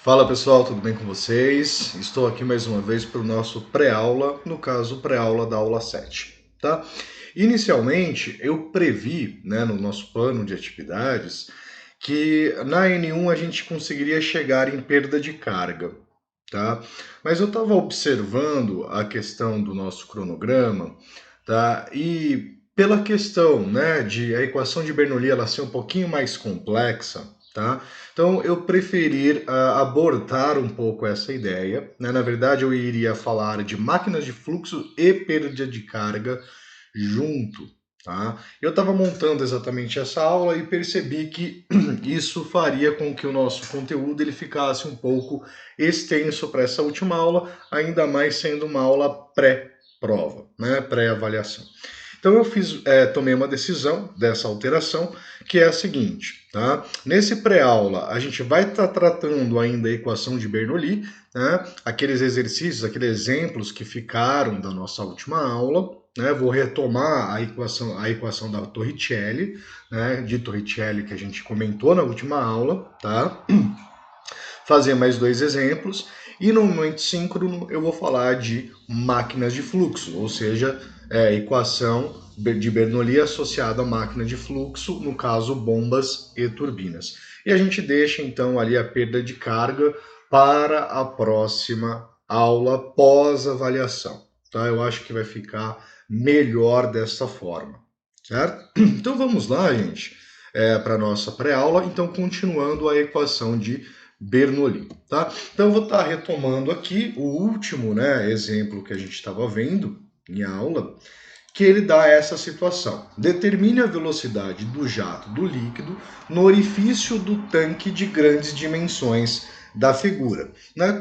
Fala pessoal, tudo bem com vocês? Estou aqui mais uma vez para o nosso pré-aula, no caso pré-aula da aula 7, tá? Inicialmente eu previ, no nosso plano de atividades, que na N1 a gente conseguiria chegar em perda de carga, tá? Mas eu estava observando a questão do nosso cronograma, tá? E pela questão, de a equação de Bernoulli ela ser um pouquinho mais complexa, tá? Então eu preferi abortar um pouco essa ideia, né? Na verdade eu iria falar de máquinas de fluxo e perda de carga junto, tá? Eu estava montando exatamente essa aula e percebi que isso faria com que o nosso conteúdo ele ficasse um pouco extenso para essa última aula, ainda mais sendo uma aula pré-prova, né? Pré-avaliação. Então eu tomei uma decisão dessa alteração, que é a seguinte, tá? Nesse pré-aula a gente vai estar tratando ainda a equação de Bernoulli, né? Aqueles exercícios, aqueles exemplos que ficaram da nossa última aula, né? Vou retomar a equação da Torricelli, né? De Torricelli que a gente comentou na última aula, tá? Fazer mais dois exemplos e no momento síncrono eu vou falar de máquinas de fluxo, ou seja, equação de Bernoulli associada a máquina de fluxo, no caso bombas e turbinas. E a gente deixa então ali a perda de carga para a próxima aula pós-avaliação, tá? Eu acho que vai ficar melhor dessa forma, certo? Então vamos lá, gente, para a nossa pré-aula, então continuando a equação de Bernoulli, tá? Então eu vou estar retomando aqui o último, exemplo que a gente estava vendo em aula, que ele dá essa situação. Determine a velocidade do jato do líquido no orifício do tanque de grandes dimensões da figura.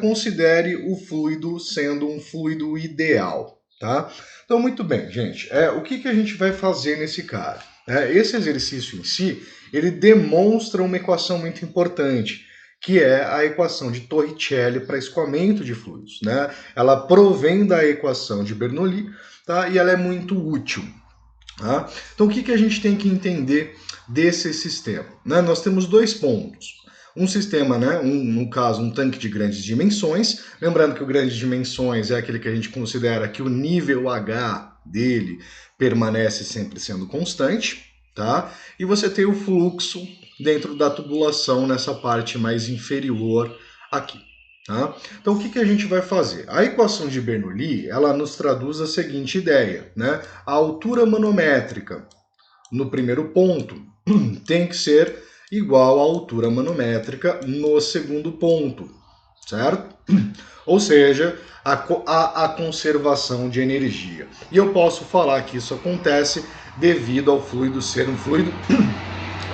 Considere o fluido sendo um fluido ideal, tá? Então, muito bem, gente. O que a gente vai fazer nesse cara? Esse exercício em si, ele demonstra uma equação muito importante, que é a equação de Torricelli para escoamento de fluidos, né? Ela provém da equação de Bernoulli, tá? E ela é muito útil, tá? Então, o que a gente tem que entender desse sistema? Nós temos dois pontos. Um sistema, no caso, um tanque de grandes dimensões. Lembrando que o grandes dimensões é aquele que a gente considera que o nível H dele permanece sempre sendo constante, tá? E você tem o fluxo dentro da tubulação nessa parte mais inferior aqui. Tá? Então, o que a gente vai fazer? A equação de Bernoulli, ela nos traduz a seguinte ideia, A altura manométrica no primeiro ponto tem que ser igual à altura manométrica no segundo ponto, certo? Ou seja, a conservação de energia. E eu posso falar que isso acontece devido ao fluido ser um fluido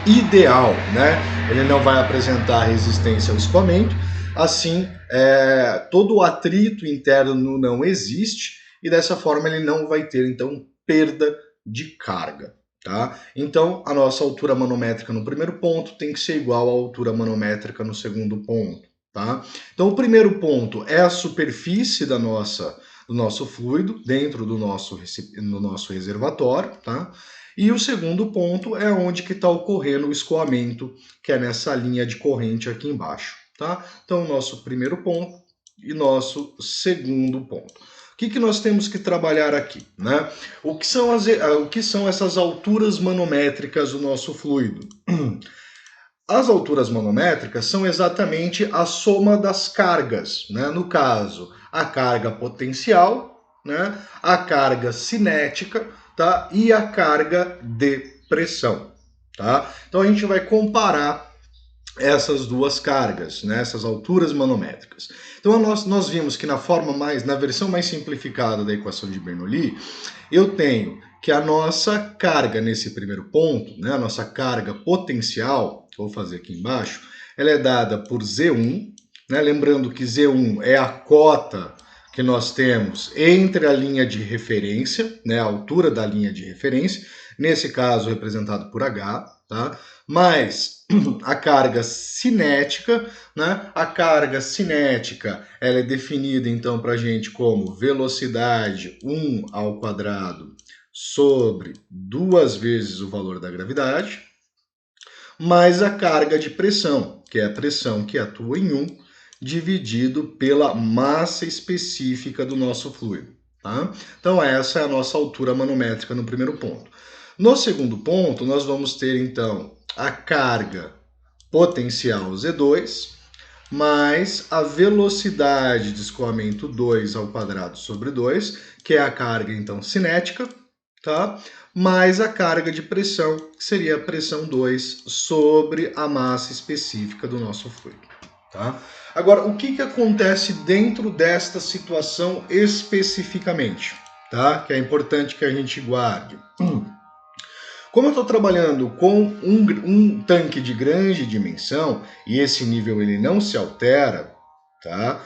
ideal, Ele não vai apresentar resistência ao escoamento, assim, todo o atrito interno não existe e dessa forma ele não vai ter, então, perda de carga, tá? Então, a nossa altura manométrica no primeiro ponto tem que ser igual à altura manométrica no segundo ponto, tá? Então, o primeiro ponto é a superfície do nosso fluido dentro do nosso reservatório, tá? E o segundo ponto é onde que está ocorrendo o escoamento, que é nessa linha de corrente aqui embaixo, tá? Então, nosso primeiro ponto e nosso segundo ponto. O que nós temos que trabalhar aqui, O que são essas alturas manométricas do nosso fluido? As alturas manométricas são exatamente a soma das cargas, No caso, a carga potencial, A carga cinética, tá? E a carga de pressão, tá? Então a gente vai comparar essas duas cargas, essas alturas manométricas. Então nós vimos que na versão mais simplificada da equação de Bernoulli, eu tenho que a nossa carga nesse primeiro ponto, a nossa carga potencial, vou fazer aqui embaixo, ela é dada por Z1, lembrando que Z1 é a cota que nós temos entre a linha de referência, a altura da linha de referência, nesse caso representado por H, tá? Mais a carga cinética, A carga cinética ela é definida então para a gente como velocidade 1 ao quadrado sobre 2 vezes o valor da gravidade, mais a carga de pressão, que é a pressão que atua em 1, dividido pela massa específica do nosso fluido. Tá? Então essa é a nossa altura manométrica no primeiro ponto. No segundo ponto, nós vamos ter então a carga potencial Z2 mais a velocidade de escoamento 2 ao quadrado sobre 2, que é a carga então cinética, tá? Mais a carga de pressão, que seria a pressão 2 sobre a massa específica do nosso fluido. Tá? Agora, o que acontece dentro desta situação especificamente? Tá? Que é importante que a gente guarde. Como eu estou trabalhando com um tanque de grande dimensão e esse nível ele não se altera, tá?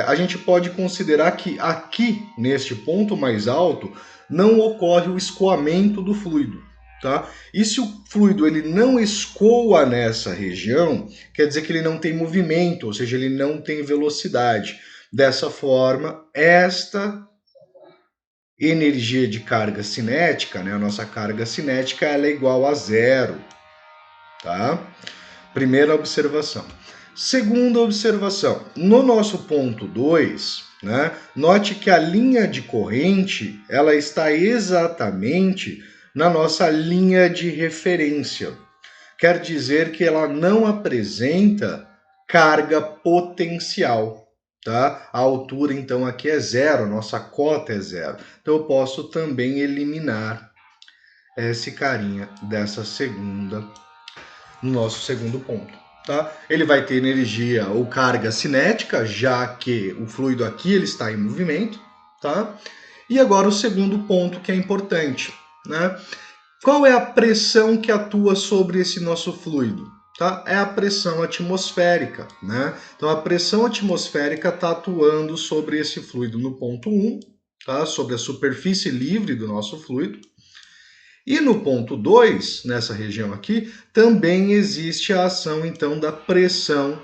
A gente pode considerar que aqui, neste ponto mais alto, não ocorre o escoamento do fluido. Tá? E se o fluido ele não escoa nessa região, quer dizer que ele não tem movimento, ou seja, ele não tem velocidade. Dessa forma, esta energia de carga cinética, né, a nossa carga cinética, ela é igual a zero. Tá? Primeira observação. Segunda observação, no nosso ponto 2, né, note que a linha de corrente ela está exatamente na nossa linha de referência. Quer dizer que ela não apresenta carga potencial. Tá? A altura, então, aqui é zero, a nossa cota é zero. Então, eu posso também eliminar esse carinha dessa segunda, no nosso segundo ponto. Tá? Ele vai ter energia ou carga cinética, já que o fluido aqui ele está em movimento. Tá? E agora o segundo ponto que é importante. Né? Qual é a pressão que atua sobre esse nosso fluido? Tá? É a pressão atmosférica. Né? Então a pressão atmosférica está atuando sobre esse fluido no ponto 1, tá? Sobre a superfície livre do nosso fluido. E no ponto 2, nessa região aqui, também existe a ação então da pressão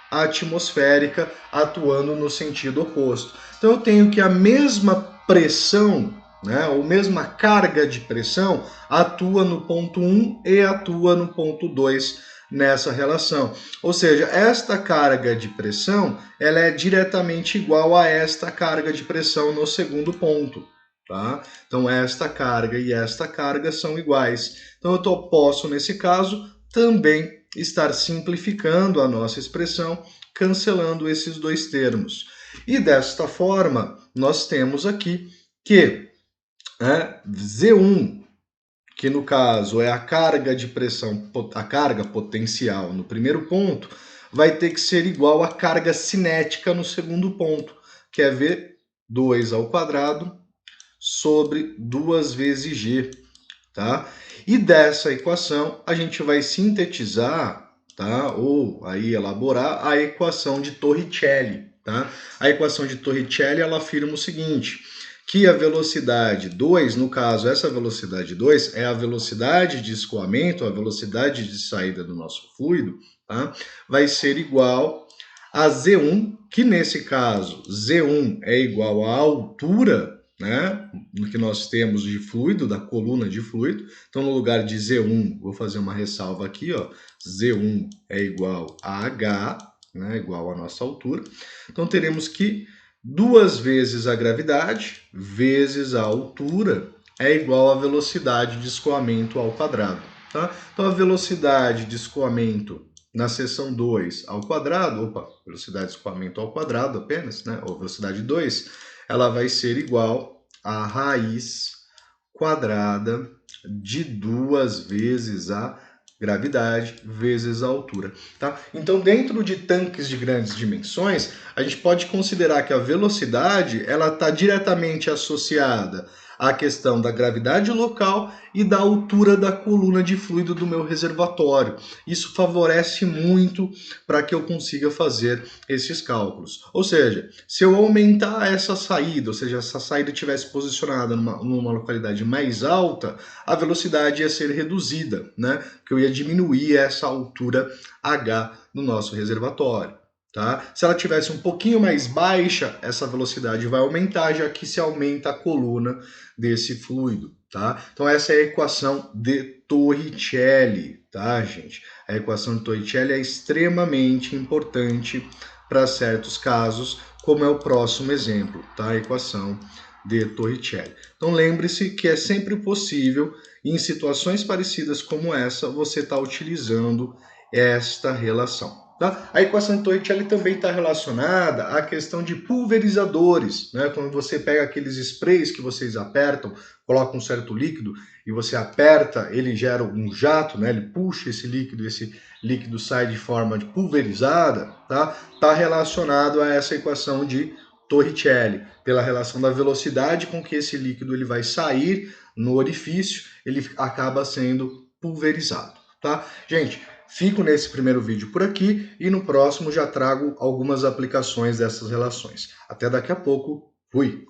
atmosférica atuando no sentido oposto. Então eu tenho que a mesma pressão, né, ou mesma carga de pressão atua no ponto 1 e atua no ponto 2 nessa relação. Ou seja, esta carga de pressão ela é diretamente igual a esta carga de pressão no segundo ponto. Tá? Então esta carga e esta carga são iguais. Então eu posso, nesse caso, também estar simplificando a nossa expressão, cancelando esses dois termos. E desta forma, nós temos aqui que Z1, que no caso é a carga de pressão, a carga potencial no primeiro ponto, vai ter que ser igual à carga cinética no segundo ponto, que é V2 ao quadrado sobre 2 vezes G, tá? E dessa equação a gente vai sintetizar, tá? Ou aí elaborar a equação de Torricelli, tá? A equação de Torricelli ela afirma o seguinte, que a velocidade 2, no caso essa velocidade 2 é a velocidade de escoamento, a velocidade de saída do nosso fluido, tá? Vai ser igual a Z1, que nesse caso Z1 é igual à altura, né, no que nós temos de fluido, da coluna de fluido. Então, no lugar de Z1, vou fazer uma ressalva aqui, ó, Z1 é igual a H, né, igual à nossa altura. Então, teremos que 2 vezes a gravidade vezes a altura é igual à velocidade de escoamento ao quadrado. Tá? Então, a velocidade de escoamento na seção 2 ao quadrado, velocidade de escoamento ao quadrado apenas, né, ou velocidade 2, ela vai ser igual a raiz quadrada de 2 vezes a gravidade vezes a altura. Tá? Então, dentro de tanques de grandes dimensões, a gente pode considerar que a velocidade ela está diretamente associada à questão da gravidade local e da altura da coluna de fluido do meu reservatório. Isso favorece muito para que eu consiga fazer esses cálculos. Ou seja, se eu aumentar essa saída, ou seja, essa saída estivesse posicionada numa localidade mais alta, a velocidade ia ser reduzida, né? Porque eu ia diminuir essa altura H no nosso reservatório. Tá? Se ela tivesse um pouquinho mais baixa, essa velocidade vai aumentar, já que se aumenta a coluna desse fluido. Tá? Então essa é a equação de Torricelli, tá, gente? A equação de Torricelli é extremamente importante para certos casos, como é o próximo exemplo, tá? A equação de Torricelli. Então lembre-se que é sempre possível, em situações parecidas como essa, você estar utilizando esta relação. Tá? A equação de Torricelli também está relacionada à questão de pulverizadores, né? Quando você pega aqueles sprays que vocês apertam, coloca um certo líquido e você aperta, ele gera um jato, né? Ele puxa esse líquido sai de forma de pulverizada, tá? Está relacionado a essa equação de Torricelli, pela relação da velocidade com que esse líquido ele vai sair no orifício, ele acaba sendo pulverizado, tá? Gente, fico nesse primeiro vídeo por aqui e no próximo já trago algumas aplicações dessas relações. Até daqui a pouco, fui!